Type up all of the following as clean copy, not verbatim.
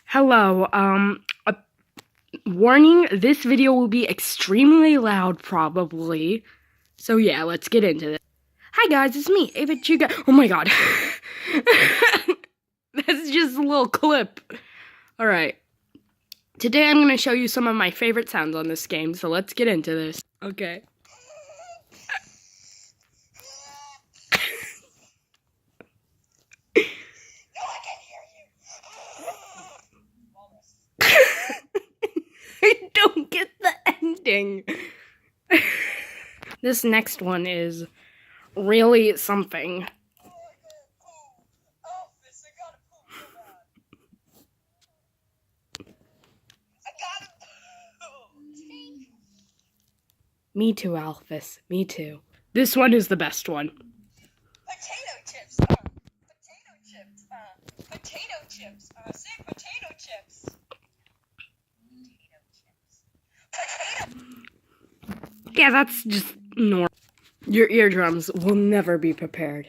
Hello, warning, this video will be extremely loud, probably. So yeah, let's get into this. Hi guys, it's me, Ava Chica. Oh my god. That's just a little clip. Alright. Today I'm gonna show you some of my favorite sounds on this game, so let's get into this. Okay. I don't get the ending. This next one is really something. Me too, Alphys. Me too. This one is the best one. Potato chips. Potato chips. Say potato chips. Yeah, that's just normal. Your eardrums will never be prepared.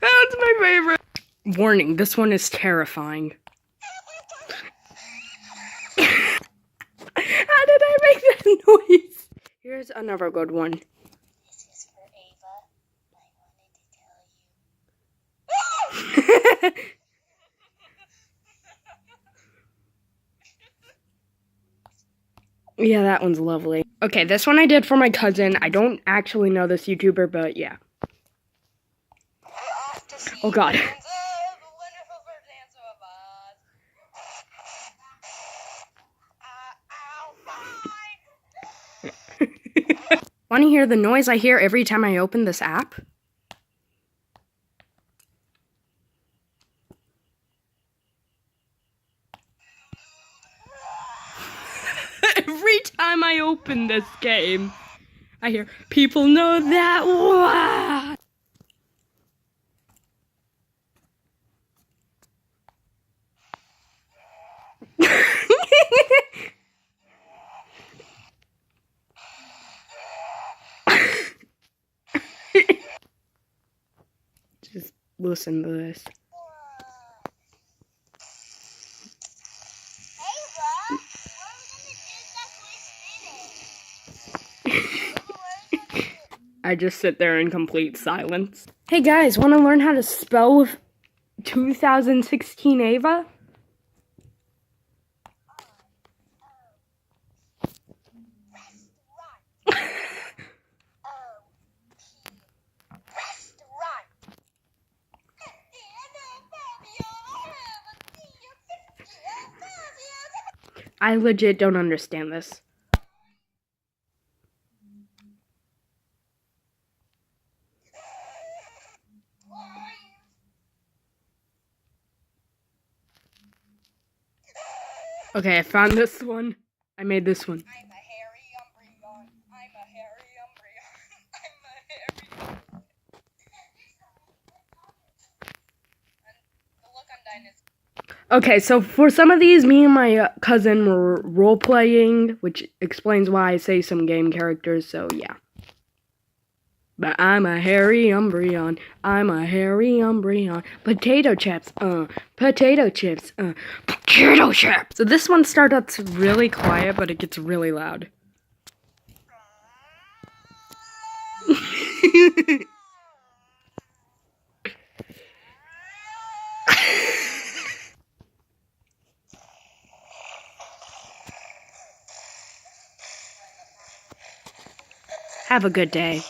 That's my favorite. Warning, this one is terrifying. How did I make that noise? Here's another good one. This is for Ava. I wanted to tell you. Yeah, that one's lovely. Okay, this one I did for my cousin. I don't actually know this YouTuber, but yeah. Oh god. Want to hear the noise I hear every time I open this app? Every time I open this game, I hear people know that. Wah! Just listen to this. I just sit there in complete silence. Hey guys, want to learn how to spell with 2016 Ava? I legit don't understand this. Okay, I found this one. I made this one. I'm a hairy embryon. I'm a hairy embryon. I'm a hairy. And the look on Dinah's. Okay, so for some of these, me and my cousin were role-playing, which explains why I say some game characters, so yeah. But I'm a hairy embryon, I'm a hairy embryon. Potato chips, potato chips, potato chips. So this one starts out really quiet, but it gets really loud. Have a good day.